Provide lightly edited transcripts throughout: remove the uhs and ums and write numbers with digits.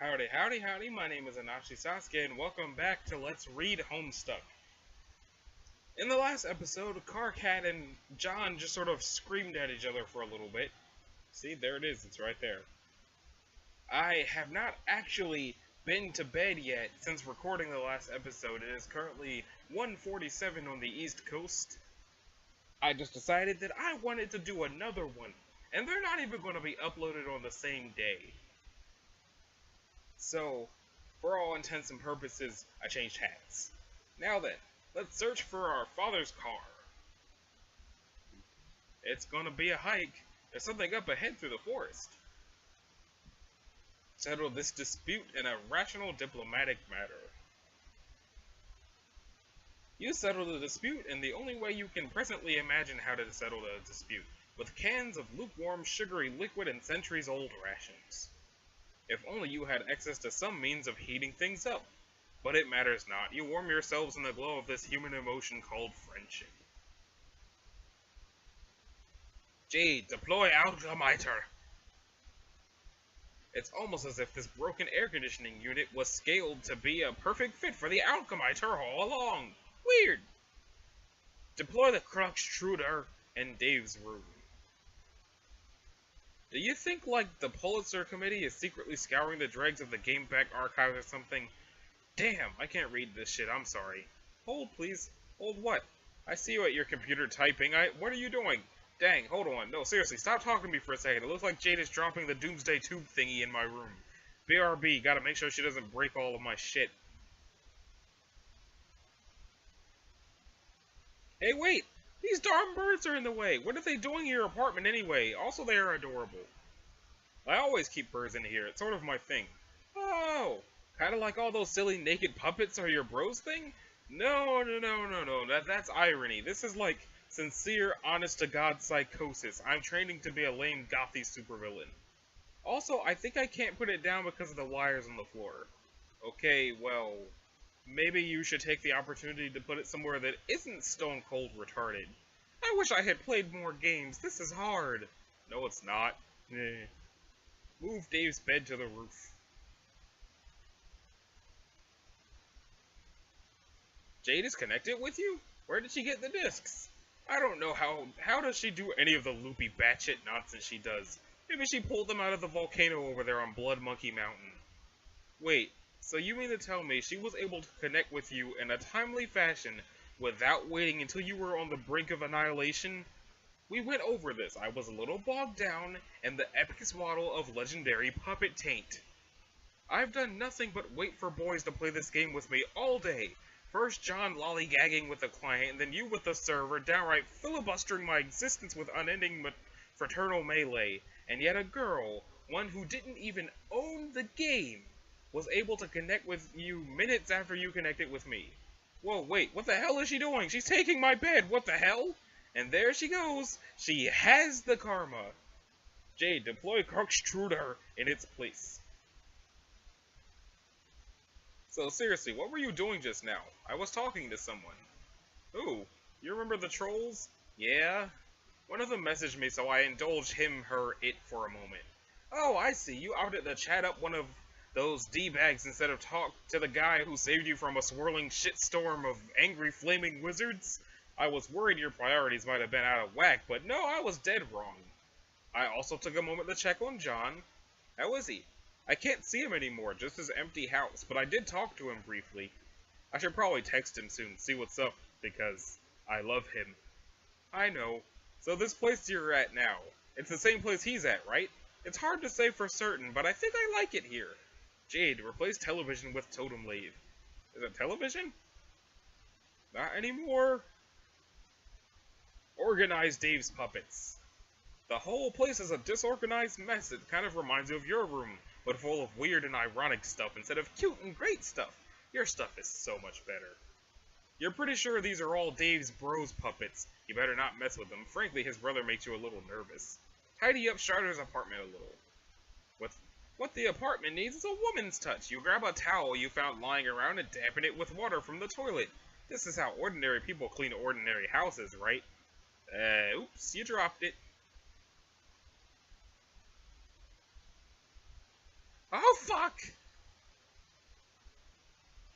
Howdy, howdy, howdy, my name is Anashi Sasuke, and welcome back to Let's Read Homestuck. In the last episode, Carcat and John just sort of screamed at each other for a little bit. See, there it is, it's right there. I have not actually been to bed yet since recording the last episode. It is currently 1:47 on the East Coast. I just decided that I wanted to do another one, and they're not even going to be uploaded on the same day. So, for all intents and purposes, I changed hats. Now then, let's search for our father's car. It's gonna be a hike. There's something up ahead through the forest. Settle this dispute in a rational diplomatic manner. You settle the dispute in the only way you can presently imagine how to settle the dispute, with cans of lukewarm, sugary liquid and centuries-old rations. If only you had access to some means of heating things up. But it matters not. You warm yourselves in the glow of this human emotion called friendship. Jade, deploy alchemiter. It's almost as if this broken air conditioning unit was scaled to be a perfect fit for the alchemiter all along. Weird. Deploy the catchalogue in Dave's room. Do you think, like, the Pulitzer Committee is secretly scouring the dregs of the Game Back archives or something? Damn, I can't read this shit, I'm sorry. Hold, please. Hold what? I see you at your computer typing. What are you doing? Dang, hold on. No, seriously, stop talking to me for a second. It looks like Jade is dropping the Doomsday Tube thingy in my room. BRB, gotta make sure she doesn't break all of my shit. Hey, wait! These darn birds are in the way! What are they doing in your apartment anyway? Also, they are adorable. I always keep birds in here. It's sort of my thing. Oh! Kinda like all those silly naked puppets are your bros thing? No. That's irony. This is like sincere, honest-to-God psychosis. I'm training to be a lame, gothy supervillain. Also, I think I can't put it down because of the wires on the floor. Okay, well, maybe you should take the opportunity to put it somewhere that isn't stone-cold retarded. I wish I had played more games. This is hard. No, it's not. Move Dave's bed to the roof. Jade is connected with you? Where did she get the discs? I don't know how does she do any of the loopy batshit nonsense she does? Maybe she pulled them out of the volcano over there on Blood Monkey Mountain. Wait, so you mean to tell me she was able to connect with you in a timely fashion without waiting until you were on the brink of annihilation? We went over this. I was a little bogged down in the epic swaddle of legendary puppet taint. I've done nothing but wait for boys to play this game with me all day. First John lollygagging with the client, and then you with the server, downright filibustering my existence with unending fraternal melee. And yet a girl, one who didn't even own the game, was able to connect with you minutes after you connected with me. Whoa, wait, what the hell is she doing? She's taking my bed, what the hell? And there she goes. She has the karma. Jade, deploy catchalogue in its place. So seriously, what were you doing just now? I was talking to someone. Ooh, you remember the trolls? Yeah? One of them messaged me, so I indulged him, her, it for a moment. Oh, I see, you opted to chat up one of those D-bags instead of talk to the guy who saved you from a swirling shitstorm of angry flaming wizards? I was worried your priorities might have been out of whack, but no, I was dead wrong. I also took a moment to check on John. How is he? I can't see him anymore, just his empty house, but I did talk to him briefly. I should probably text him soon, see what's up, because I love him. I know. So this place you're at now, it's the same place he's at, right? It's hard to say for certain, but I think I like it here. Jade, replace television with totem lathe. Is it television? Not anymore. Organize Dave's puppets. The whole place is a disorganized mess. It kind of reminds you of your room, but full of weird and ironic stuff instead of cute and great stuff. Your stuff is so much better. You're pretty sure these are all Dave's bros puppets. You better not mess with them. Frankly, his brother makes you a little nervous. Tidy up Charter's apartment a little. What the apartment needs is a woman's touch. You grab a towel you found lying around and dampen it with water from the toilet. This is how ordinary people clean ordinary houses, right? Oops, you dropped it. Oh, fuck!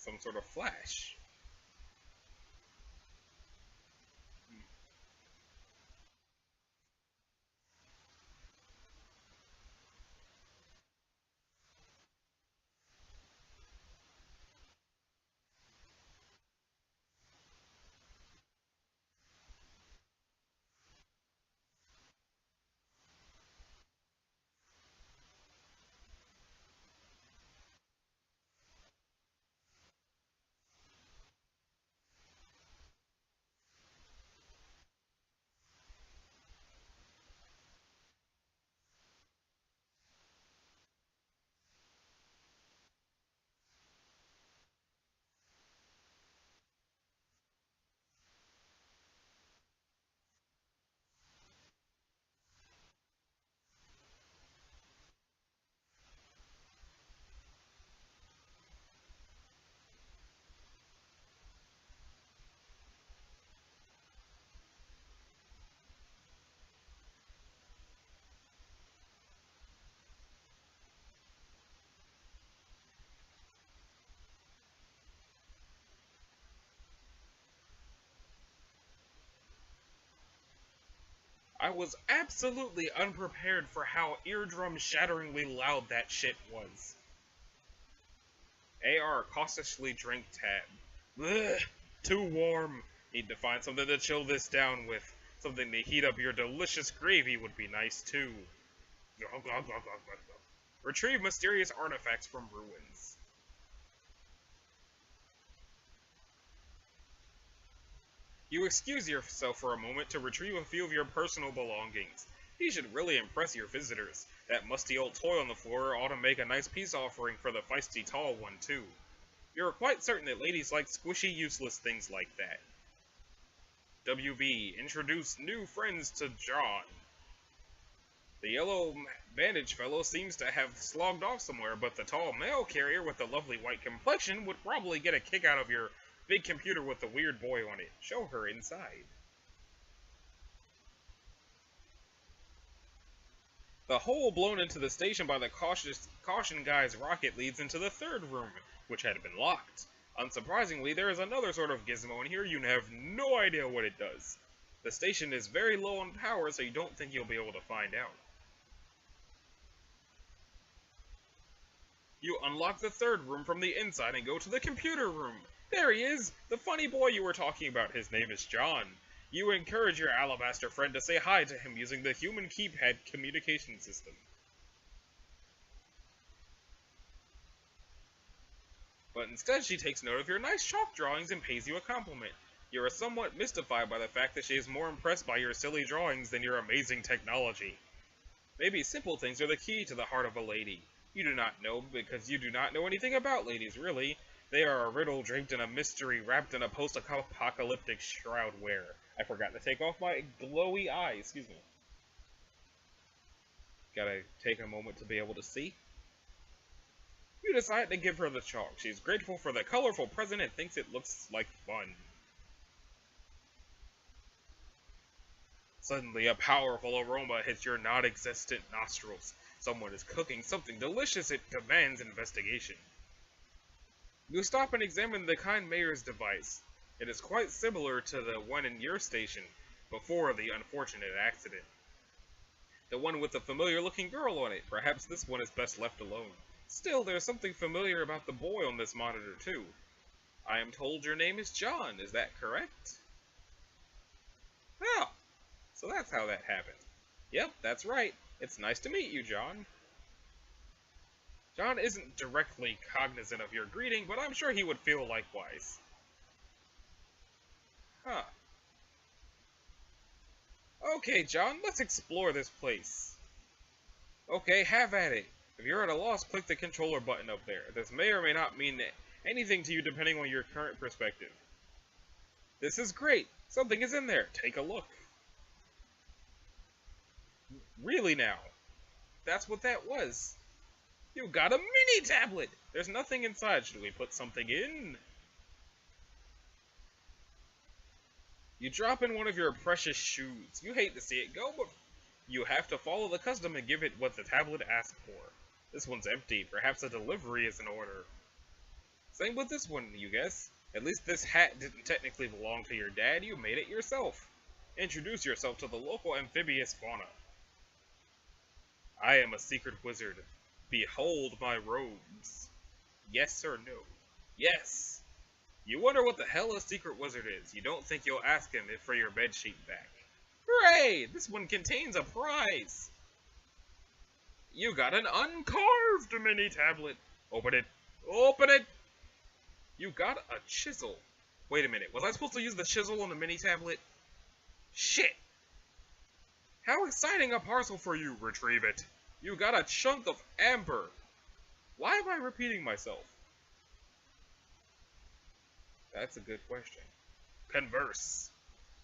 some sort of flash. I was absolutely unprepared for how eardrum-shatteringly loud that shit was. AR cautiously drank Tab. Ugh, too warm. Need to find something to chill this down with. Something to heat up your delicious gravy would be nice too. Retrieve mysterious artifacts from ruins. You excuse yourself for a moment to retrieve a few of your personal belongings. You should really impress your visitors. That musty old toy on the floor ought to make a nice peace offering for the feisty tall one, too. You're quite certain that ladies like squishy, useless things like that. WV, introduce new friends to John. The yellow bandage fellow seems to have slogged off somewhere, but the tall mail carrier with the lovely white complexion would probably get a kick out of your big computer with the weird boy on it. Show her inside. The hole blown into the station by the caution guy's rocket leads into the third room, which had been locked. Unsurprisingly, there is another sort of gizmo in here. You have no idea what it does. The station is very low on power, so you don't think you'll be able to find out. You unlock the third room from the inside and go to the computer room. There he is, the funny boy you were talking about. His name is John. You encourage your alabaster friend to say hi to him using the human keypad communication system. But instead she takes note of your nice chalk drawings and pays you a compliment. You are somewhat mystified by the fact that she is more impressed by your silly drawings than your amazing technology. Maybe simple things are the key to the heart of a lady. You do not know because you do not know anything about ladies, really. They are a riddle draped in a mystery wrapped in a post-apocalyptic shroudware. I forgot to take off my glowy eye, excuse me. Gotta take a moment to be able to see. You decide to give her the chalk. She's grateful for the colorful present and thinks it looks like fun. Suddenly, a powerful aroma hits your non-existent nostrils. Someone is cooking something delicious. It demands investigation. You stop and examine the kind mayor's device. It is quite similar to the one in your station, before the unfortunate accident. The one with the familiar-looking girl on it. Perhaps this one is best left alone. Still, there's something familiar about the boy on this monitor, too. I am told your name is John. Is that correct? Oh, so that's how that happened. Yep, that's right. It's nice to meet you, John. John isn't directly cognizant of your greeting, but I'm sure he would feel likewise. Huh. Okay, John, let's explore this place. Okay, have at it. If you're at a loss, click the controller button up there. This may or may not mean anything to you depending on your current perspective. This is great. Something is in there. Take a look. Really now? That's what that was. You got a mini tablet! There's nothing inside. Should we put something in? You drop in one of your precious shoes. You hate to see it go, but you have to follow the custom and give it what the tablet asked for. This one's empty. Perhaps a delivery is in order. Same with this one, you guess. At least this hat didn't technically belong to your dad, you made it yourself. Introduce yourself to the local amphibious fauna. I am a secret wizard. Behold my robes. Yes or no? Yes! You wonder what the hell a secret wizard is. You don't think you'll ask him for your bedsheet back. Hooray! This one contains a prize! You got an uncarved mini tablet. Open it. Open it! You got a chisel. Wait a minute. Was I supposed to use the chisel on the mini tablet? Shit! How exciting a parcel for you. Retrieve it. You got a chunk of amber. Why am I repeating myself? That's a good question. Converse.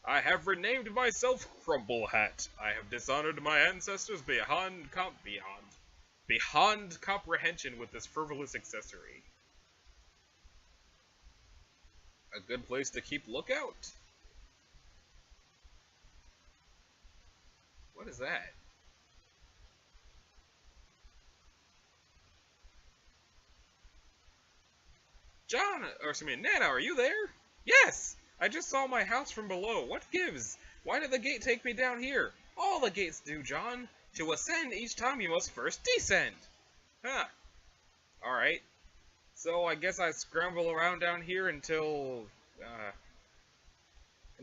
I have renamed myself Crumble Hat. I have dishonored my ancestors beyond comprehension with this frivolous accessory. A good place to keep lookout. What is that? John, or excuse me, Nana, are you there? Yes! I just saw my house from below. What gives? Why did the gate take me down here? All the gates do, John. To ascend, each time you must first descend. Huh. Alright. So I guess I scramble around down here until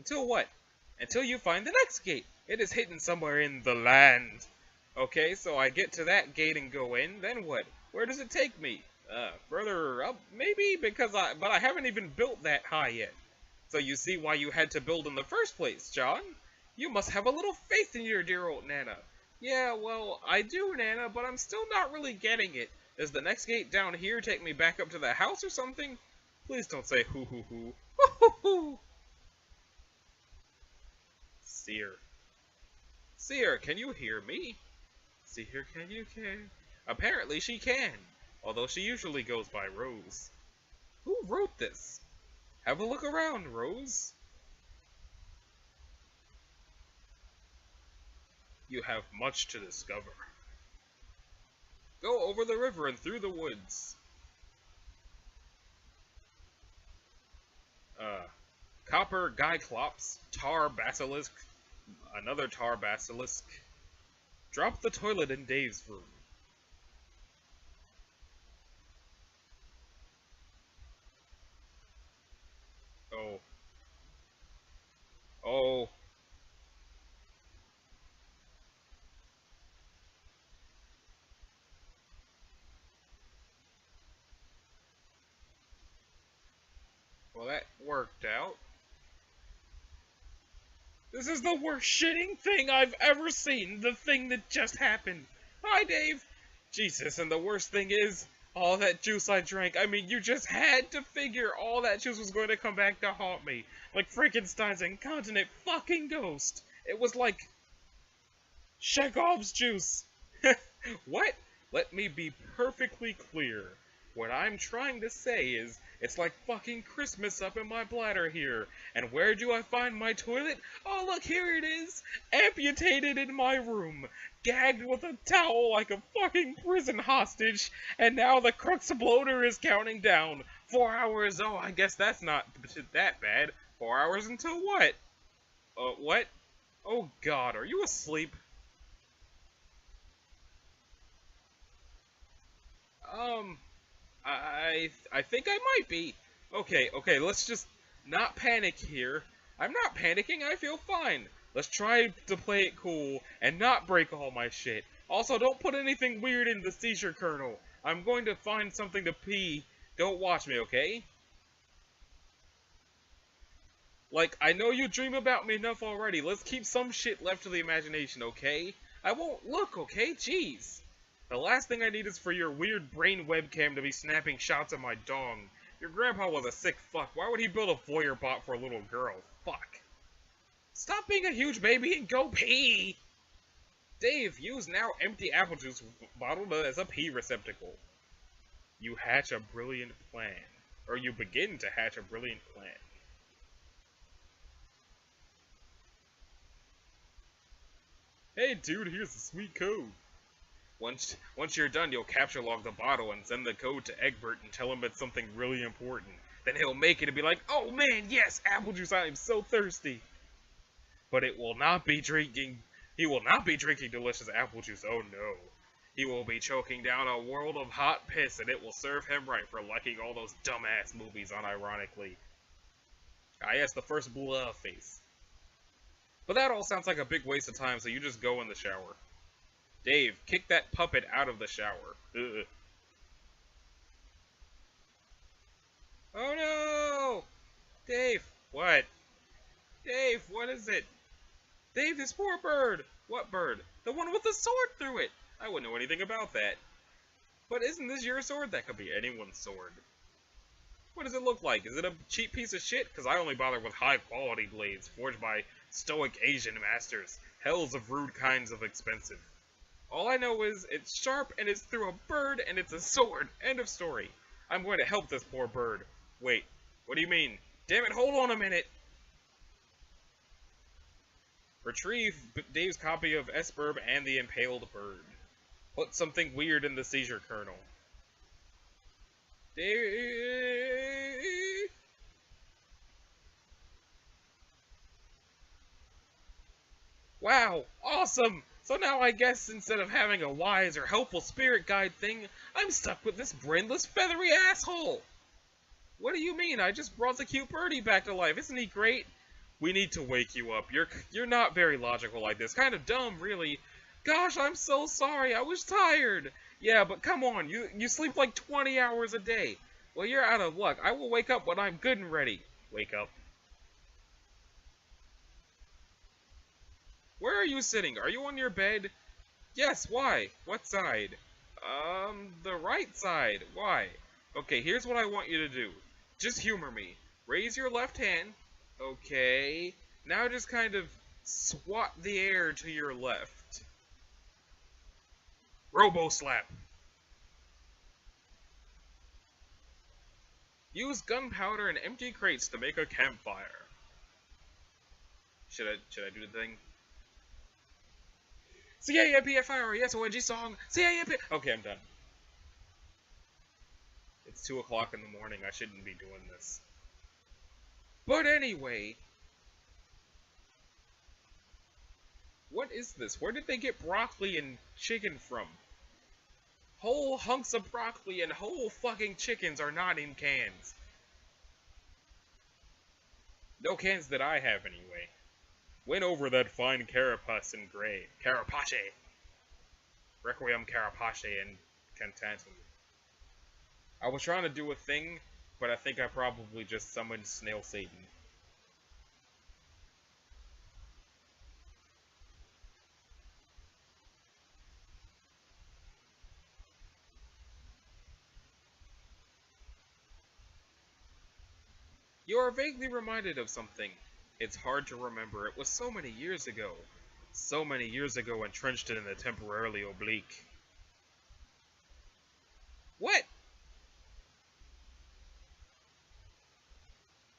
what? Until you find the next gate. It is hidden somewhere in the land. Okay, so I get to that gate and go in, then what? Where does it take me? Further up, maybe? But I haven't even built that high yet. So you see why you had to build in the first place, John? You must have a little faith in your dear old Nana. Yeah, well, I do, Nana, but I'm still not really getting it. Does the next gate down here take me back up to the house or something? Please don't say hoo hoo hoo. Hoo hoo hoo! Seer. Seer, can you hear me? Seer, can you can? Apparently she can, although she usually goes by Rose. Who wrote this? Have a look around, Rose. You have much to discover. Go over the river and through the woods. Copper Gyclops, Tar Basilisk, another Tar Basilisk. Drop the toilet in Dave's room. Oh. Oh. Well, that worked out. This is the worst shitting thing I've ever seen. The thing that just happened. Hi, Dave. Jesus, and the worst thing is, all that juice I drank. I mean, you just had to figure all that juice was going to come back to haunt me. Like Frankenstein's incontinent fucking ghost. It was like Chekhov's juice. What? Let me be perfectly clear. What I'm trying to say is, it's like fucking Christmas up in my bladder here. And where do I find my toilet? Oh, look, here it is! Amputated in my room. Gagged with a towel like a fucking prison hostage. And now the Cruxabloater is counting down. 4 hours, oh, I guess that's not that bad. 4 hours until what? What? Oh god, are you asleep? I think I might be. Okay, let's just not panic here. I'm not panicking, I feel fine. Let's try to play it cool and not break all my shit. Also, don't put anything weird in the seizure kernel. I'm going to find something to pee. Don't watch me, okay? Like, I know you dream about me enough already. Let's keep some shit left to the imagination, okay? I won't look, okay? Jeez. The last thing I need is for your weird brain webcam to be snapping shots of my dong. Your grandpa was a sick fuck. Why would he build a voyeur bot for a little girl? Fuck. Stop being a huge baby and go pee! Dave, use now empty apple juice bottle as a pee receptacle. You hatch a brilliant plan. Or you begin to hatch a brilliant plan. Hey dude, here's a sweet code. Once you're done, you'll catchalogue the bottle and send the code to Egbert and tell him it's something really important. Then he'll make it and be like, "Oh man, yes, apple juice, I am so thirsty." But it will not be drinking. He will not be drinking delicious apple juice. Oh no. He will be choking down a world of hot piss, and it will serve him right for liking all those dumbass movies unironically. Ah yes, the first blah face. But that all sounds like a big waste of time, so you just go in the shower. Dave, kick that puppet out of the shower. Ugh. Oh no! Dave, what? Dave, what is it? Dave, this poor bird! What bird? The one with the sword through it! I wouldn't know anything about that. But isn't this your sword? That could be anyone's sword. What does it look like? Is it a cheap piece of shit? Because I only bother with high-quality blades, forged by stoic Asian masters. Hells of rude kinds of expensive. All I know is, it's sharp, and it's through a bird, and it's a sword. End of story. I'm going to help this poor bird. Wait, what do you mean? Damn it, hold on a minute! Retrieve Dave's copy of Sburb and the impaled bird. Put something weird in the seizure kernel. Dave... Wow, awesome! So now I guess instead of having a wise or helpful spirit guide thing, I'm stuck with this brainless feathery asshole! What do you mean? I just brought the cute birdie back to life. Isn't he great? We need to wake you up. You're not very logical like this. Kind of dumb, really. Gosh, I'm so sorry. I was tired. Yeah, but come on. You sleep like 20 hours a day. Well, you're out of luck. I will wake up when I'm good and ready. Wake up. Where are you sitting? Are you on your bed? Yes, why? What side? The right side. Why? Okay, here's what I want you to do. Just humor me. Raise your left hand. Okay. Now just kind of swat the air to your left. Robo slap. Use gunpowder and empty crates to make a campfire. Should I do the thing? C-A-M-P-F-I-R-E-S-O-N-G song. C-A-M-P. Okay, I'm done. It's 2 o'clock in the morning. I shouldn't be doing this. But anyway, what is this? Where did they get broccoli and chicken from? Whole hunks of broccoli and whole fucking chickens are not in cans. No cans that I have, anyway. Went over that fine carapace in gray. Carapace! Requiem carapace and cantantum. I was trying to do a thing, but I think I probably just summoned Snail Satan. You are vaguely reminded of something. It's hard to remember. It was so many years ago. So many years ago, entrenched in the temporarily oblique. What?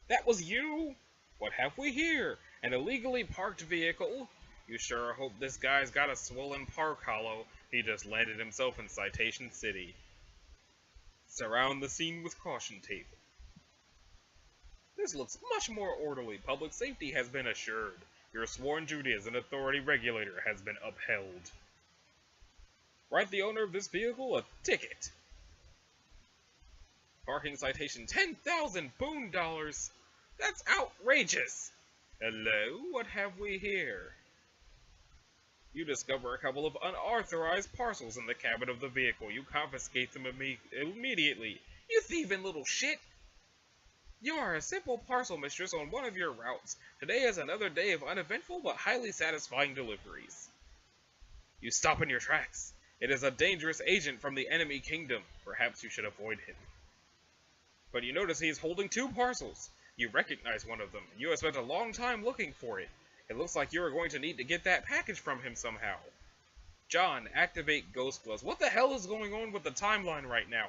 That was you? What have we here? An illegally parked vehicle? You sure hope this guy's got a swollen park hollow. He just landed himself in Citation City. Surround the scene with caution tape. This looks much more orderly. Public safety has been assured. Your sworn duty as an authority regulator has been upheld. Write the owner of this vehicle a ticket. Parking citation 10,000 boon dollars. That's outrageous. Hello, what have we here? You discover a couple of unauthorized parcels in the cabin of the vehicle. You confiscate them immediately. You thieving little shit. You are a simple parcel mistress on one of your routes. Today is another day of uneventful but highly satisfying deliveries. You stop in your tracks. It is a dangerous agent from the enemy kingdom. Perhaps you should avoid him. But you notice he is holding 2 parcels. You recognize one of them. You have spent a long time looking for it. It looks like you are going to need to get that package from him somehow. John, activate Ghost Gloves. What the hell is going on with the timeline right now?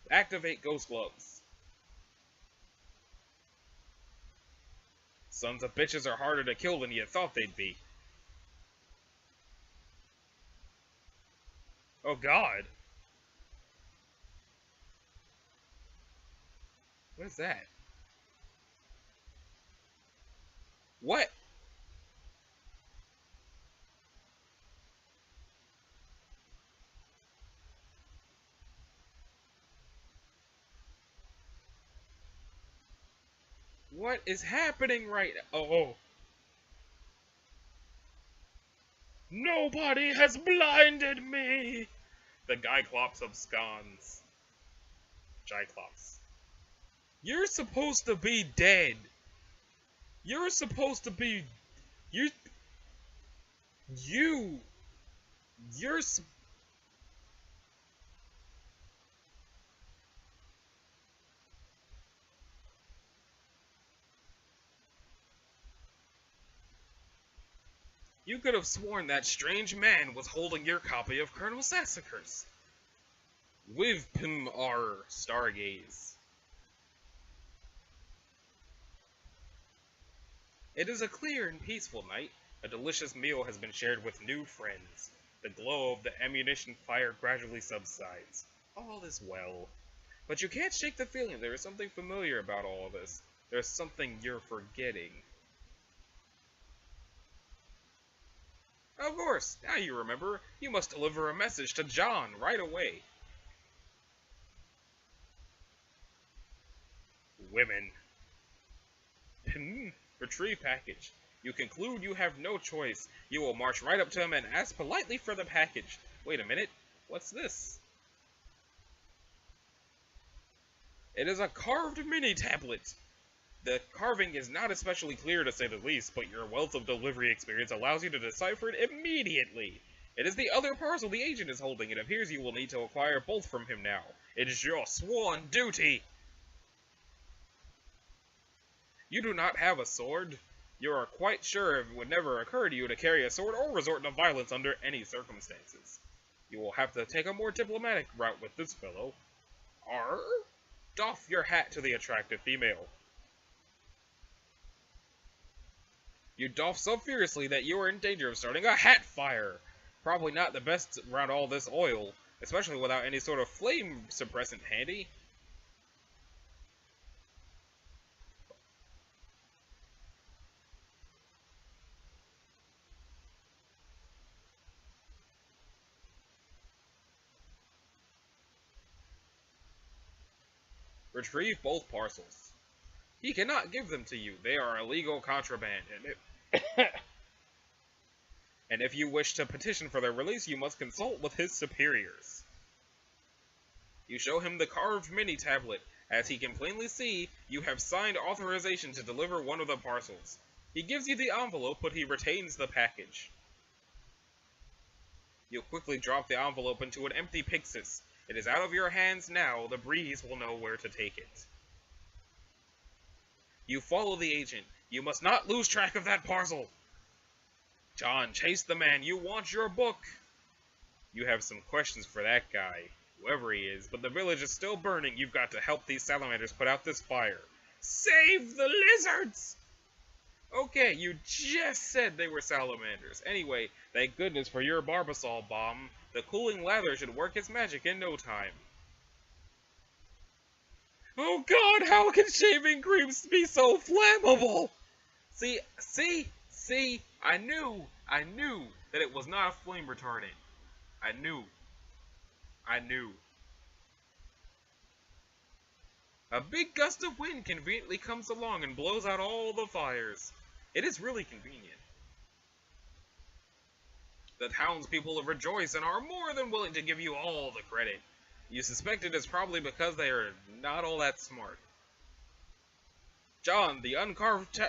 Activate Ghost Gloves. Sons of bitches are harder to kill than you thought they'd be. Oh God. What is that? What? What is happening right now? Oh. Nobody has blinded me! The Gyclops absconds. Gyclops. You're supposed to be dead. You're supposed to be... You... You... You're... You could have sworn that strange man was holding your copy of Colonel Sassacre's. With Pim-R Stargaze. It is a clear and peaceful night. A delicious meal has been shared with new friends. The glow of the ammunition fire gradually subsides. All is well. But you can't shake the feeling there is something familiar about all of this. There's something you're forgetting. Of course, now you remember. You must deliver a message to John right away. Women. Retrieve package. You conclude you have no choice. You will march right up to him and ask politely for the package. Wait a minute. What's this? It is a carved mini-tablet. The carving is not especially clear to say the least, but your wealth of delivery experience allows you to decipher it immediately. It is the other parcel the agent is holding. It appears you will need to acquire both from him now. It is your sworn duty. You do not have a sword. You are quite sure it would never occur to you to carry a sword or resort to violence under any circumstances. You will have to take a more diplomatic route with this fellow. Arr? Doff your hat to the attractive female. You doff so furiously that you are in danger of starting a hat fire. Probably not the best around all this oil, especially without any sort of flame suppressant handy. Retrieve both parcels. He cannot give them to you. They are illegal contraband, and if you wish to petition for their release, you must consult with his superiors. You show him the carved mini-tablet. As he can plainly see, you have signed authorization to deliver one of the parcels. He gives you the envelope, but he retains the package. You quickly drop the envelope into an empty Pyxis. It is out of your hands now. The breeze will know where to take it. You follow the agent. You must not lose track of that parcel. John, chase the man. You want your book. You have some questions for that guy, whoever he is, but the village is still burning. You've got to help these salamanders put out this fire. Save the lizards! Okay, you just said they were salamanders. Anyway, thank goodness for your Barbasol bomb. The cooling lather should work its magic in no time. Oh God, how can shaving cream be so flammable? See, I knew that it was not a flame retardant. I knew. A big gust of wind conveniently comes along and blows out all the fires. It is really convenient. The townspeople rejoice and are more than willing to give you all the credit. You suspect it is probably because they are not all that smart. John, the uncarved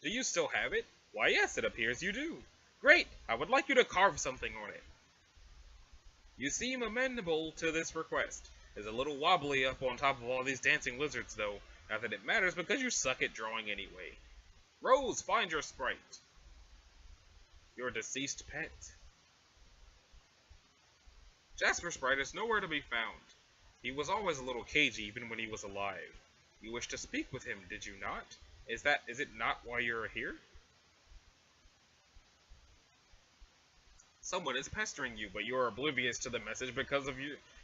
do you still have it? Why yes, it appears you do. Great, I would like you to carve something on it. You seem amenable to this request. It's a little wobbly up on top of all these dancing lizards though. Not that it matters because you suck at drawing anyway. Rose, find your sprite. Your deceased pet. Jasper Sprite is nowhere to be found. He was always a little cagey even when he was alive. You wish to speak with him, did you not? Is it not why you're here? Someone is pestering you, but you are oblivious to the message because of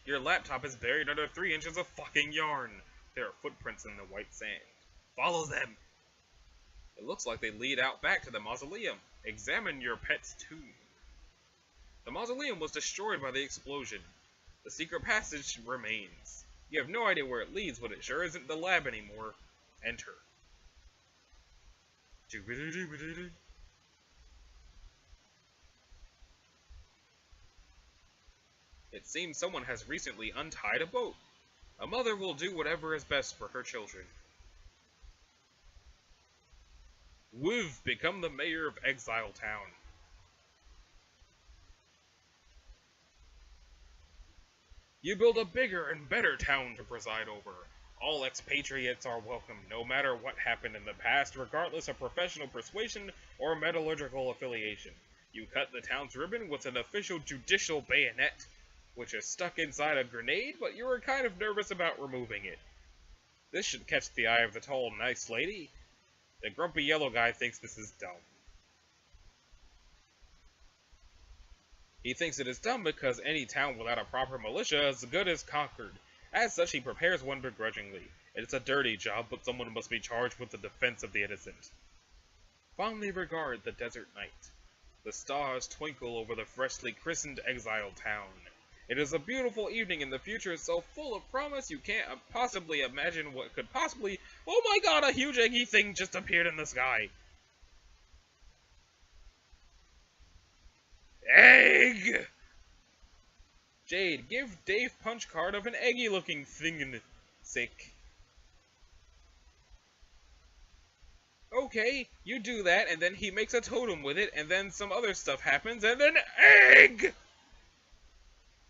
your laptop is buried under 3 inches of fucking yarn. There are footprints in the white sand. Follow them! It looks like they lead out back to the mausoleum. Examine your pet's tomb. The mausoleum was destroyed by the explosion. The secret passage remains. You have no idea where it leads, but it sure isn't the lab anymore. Enter. It seems someone has recently untied a boat. A mother will do whatever is best for her children. We've become the mayor of Exile Town. You build a bigger and better town to preside over. All expatriates are welcome, no matter what happened in the past, regardless of professional persuasion or metallurgical affiliation. You cut the town's ribbon with an official judicial bayonet, which is stuck inside a grenade, but you were kind of nervous about removing it. This should catch the eye of the tall, nice lady. The grumpy yellow guy thinks this is dumb. He thinks it is dumb because any town without a proper militia is as good as conquered. As such, he prepares one begrudgingly. It's a dirty job, but someone must be charged with the defense of the innocent. Fondly regard the desert night. The stars twinkle over the freshly christened Exile Town. It is a beautiful evening, and the future is so full of promise you can't possibly imagine what could possibly— Oh my god, a huge eggy thing just appeared in the sky! Egg! Jade, give Dave punch card of an eggy looking thing. Sick. Okay, you do that, and then he makes a totem with it, and then some other stuff happens, and then egg!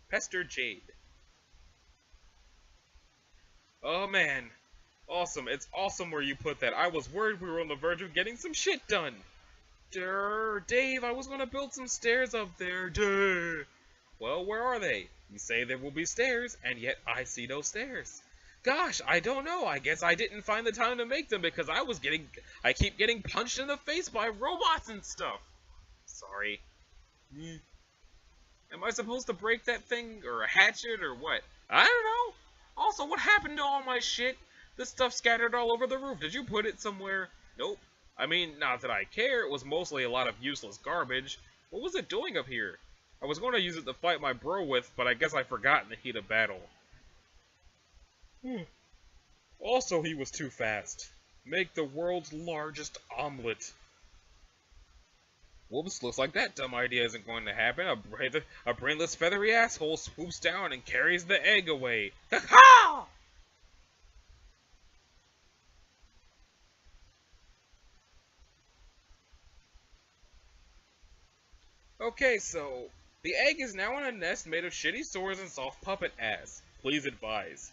Pester Jade. Oh man. Awesome. It's awesome where you put that. I was worried we were on the verge of getting some shit done. Dave, I was gonna build some stairs up there. Well, where are they? You say there will be stairs, and yet I see no stairs. Gosh, I don't know. I guess I didn't find the time to make them because I keep getting punched in the face by robots and stuff. Sorry. Am I supposed to break that thing, or hatch it, or what? I don't know. Also, what happened to all my shit? This stuff scattered all over the roof. Did you put it somewhere? Nope. I mean, not that I care. It was mostly a lot of useless garbage. What was it doing up here? I was going to use it to fight my bro with, but I guess I forgot in the heat of battle. Also, he was too fast. Make the world's largest omelet. Whoops, looks like that dumb idea isn't going to happen. A brainless feathery asshole swoops down and carries the egg away. Ha-ha! Okay, so the egg is now in a nest made of shitty swords and soft puppet ass. Please advise.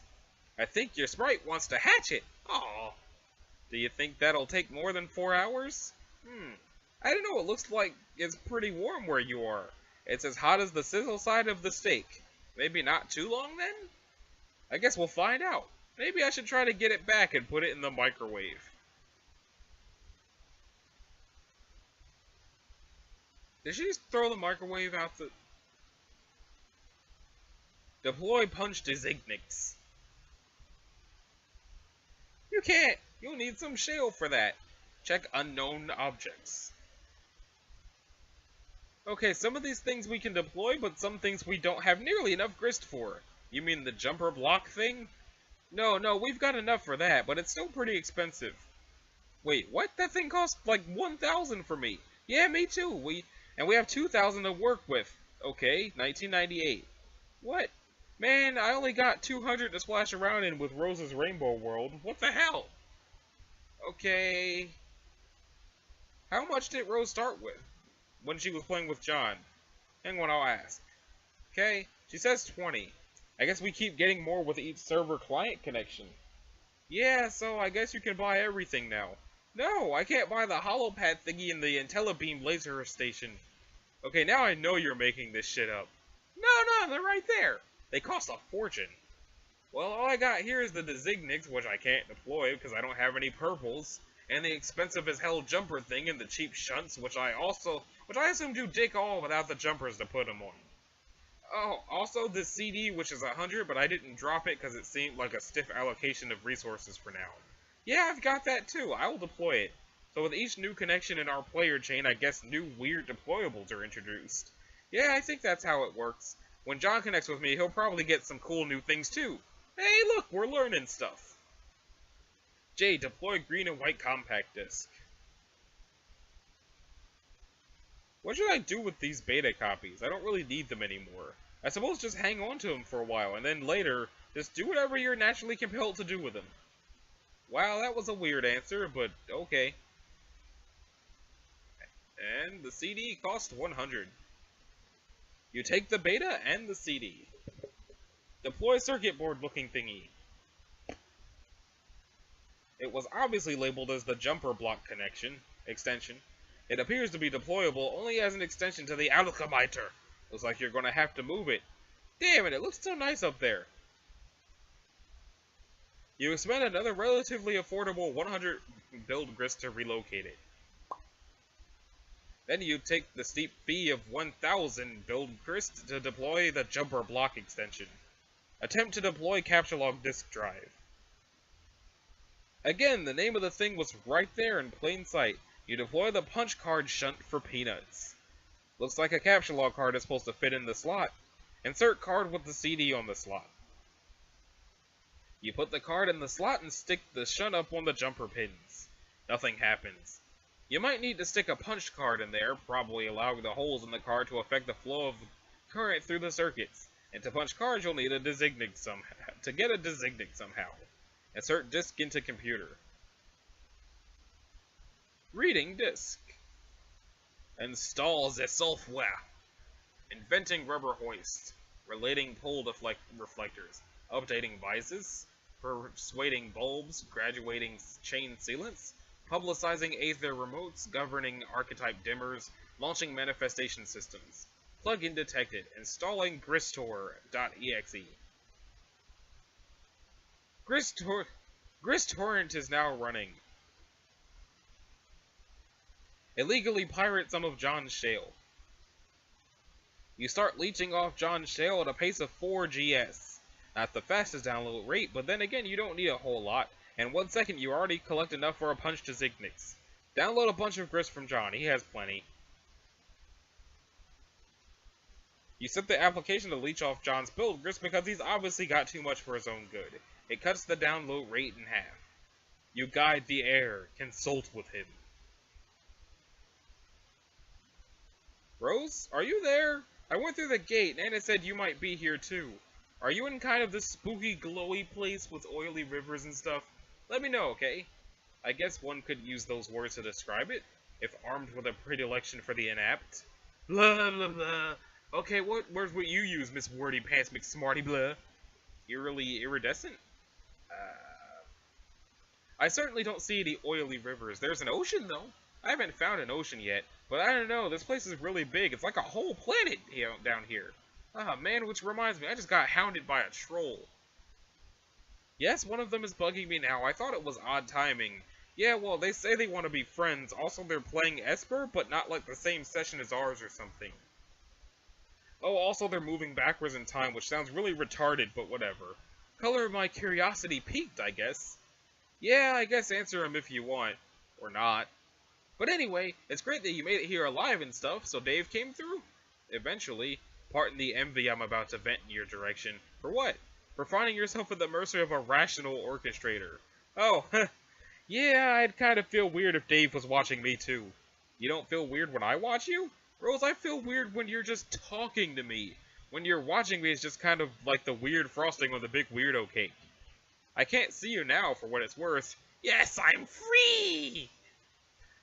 I think your sprite wants to hatch it. Aw. Do you think that'll take more than 4 hours? I don't know, it looks like it's pretty warm where you are. It's as hot as the sizzle side of the steak. Maybe not too long then? I guess we'll find out. Maybe I should try to get it back and put it in the microwave. Did she just throw the microwave out the... Deploy punch designix. You can't. You'll need some shale for that. Check unknown objects. Okay, some of these things we can deploy, but some things we don't have nearly enough grist for. You mean the jumper block thing? No, we've got enough for that, but it's still pretty expensive. Wait, what? That thing cost like 1,000 for me. Yeah, me too. We have 2,000 to work with. Okay, 1998. What? Man, I only got 200 to splash around in with Rose's Rainbow World. What the hell? Okay. How much did Rose start with when she was playing with John? Hang on, I'll ask. Okay, she says 20. I guess we keep getting more with each server client connection. Yeah, so I guess you can buy everything now. No, I can't buy the holopad thingy in the IntelliBeam laser station. Okay, now I know you're making this shit up. No, they're right there. They cost a fortune. Well, all I got here is the designix, which I can't deploy because I don't have any purples, and the expensive as hell jumper thing and the cheap shunts, which I also which I assumed you dick all without the jumpers to put them on. Oh, also this CD, which is 100, but I didn't drop it because it seemed like a stiff allocation of resources for now. Yeah, I've got that too. I will deploy it. So with each new connection in our player chain, I guess new weird deployables are introduced. Yeah, I think that's how it works. When John connects with me, he'll probably get some cool new things too. Hey, look, we're learning stuff. Jade, deploy green and white compact disc. What should I do with these beta copies? I don't really need them anymore. I suppose just hang on to them for a while, and then later, just do whatever you're naturally compelled to do with them. Wow, that was a weird answer, but okay. And the CD cost 100. You take the beta and the CD. Deploy circuit board looking thingy. It was obviously labeled as the jumper block extension. It appears to be deployable only as an extension to the alchemiter. Looks like you're going to have to move it. Damn it, it looks so nice up there. You expend another relatively affordable 100 build grist to relocate it. Then you take the steep fee of 1,000 build grist to deploy the jumper block extension. Attempt to deploy catchalogue disk drive. Again, the name of the thing was right there in plain sight. You deploy the punch card shunt for peanuts. Looks like a catchalogue card is supposed to fit in the slot. Insert card with the CD on the slot. You put the card in the slot and stick the shunt up on the jumper pins. Nothing happens. You might need to stick a punch card in there, probably allowing the holes in the card to affect the flow of current through the circuits. And to punch cards, you'll need a designate somehow. Insert disk into computer. Reading disk. Install the software. Inventing rubber hoist. Relating pole reflectors. Updating vices. Persuading bulbs. Graduating chain sealants. Publicizing Aether remotes. Governing archetype dimmers. Launching manifestation systems. Plugin detected. Installing Gristor.exe. GristTorrent is now running. Illegally pirate some of John's shale. You start leeching off John's shale at a pace of 4 GS. Not the fastest download rate, but then again you don't need a whole lot. In 1 second you already collect enough for a punch to Zygnix. Download a bunch of grist from John, he has plenty. You set the application to leech off John's build grist because he's obviously got too much for his own good. It cuts the download rate in half. You guide the heir. Consult with him. Rose, are you there? I went through the gate and it said you might be here too. Are you in kind of this spooky glowy place with oily rivers and stuff? Let me know, okay? I guess one could use those words to describe it, if armed with a predilection for the inapt. Blah blah blah. Okay, what words would you use, Miss Wordy Pants McSmarty blah? Eerily iridescent? I certainly don't see any oily rivers. There's an ocean, though. I haven't found an ocean yet, but I don't know, this place is really big. It's like a whole planet down here. Ah, man, which reminds me, I just got hounded by a troll. Yes, one of them is bugging me now. I thought it was odd timing. Yeah, well, they say they want to be friends. Also, they're playing Esper, but not like the same session as ours or something. Oh, also they're moving backwards in time, which sounds really retarded, but whatever. Color my curiosity piqued, I guess. Yeah, I guess answer him if you want. Or not. But anyway, it's great that you made it here alive and stuff, so Dave came through? Eventually. Pardon the envy I'm about to vent in your direction. For what? For finding yourself at the mercy of a rational orchestrator. Oh, yeah, I'd kind of feel weird if Dave was watching me too. You don't feel weird when I watch you? Rose, I feel weird when you're just talking to me. When you're watching me, it's just kind of like the weird frosting on the big weirdo cake. I can't see you now, for what it's worth. Yes, I'm free!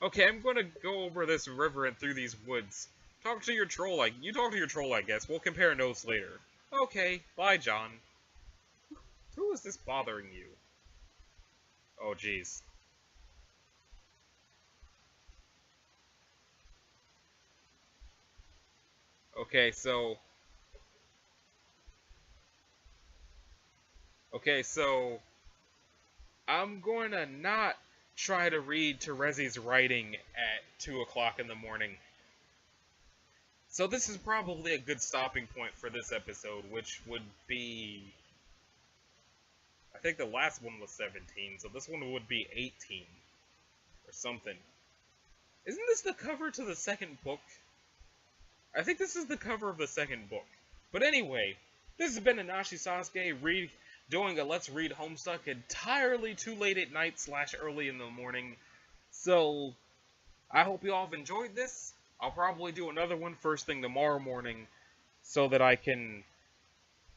Okay, I'm gonna go over this river and through these woods. Talk to your troll, you talk to your troll, I guess. We'll compare notes later. Okay, bye, John. Who is this bothering you? Oh, jeez. Okay, so I'm going to not try to read Terezi's writing at 2 o'clock in the morning. So this is probably a good stopping point for this episode, which would be... I think the last one was 17, so this one would be 18. Or something. Isn't this the cover to the second book? I think this is the cover of the second book. But anyway, this has been Anashi Sasuke doing a Let's Read Homestuck entirely too late at night / early in the morning. So, I hope you all have enjoyed this. I'll probably do another one first thing tomorrow morning so that I can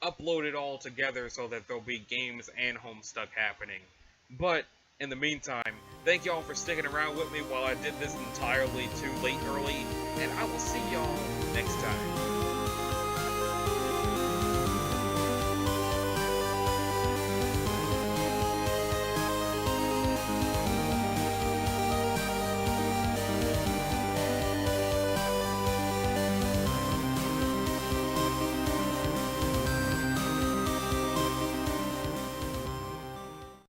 upload it all together so that there'll be games and Homestuck happening. But, in the meantime, thank y'all for sticking around with me while I did this entirely too late early, and I will see y'all next time.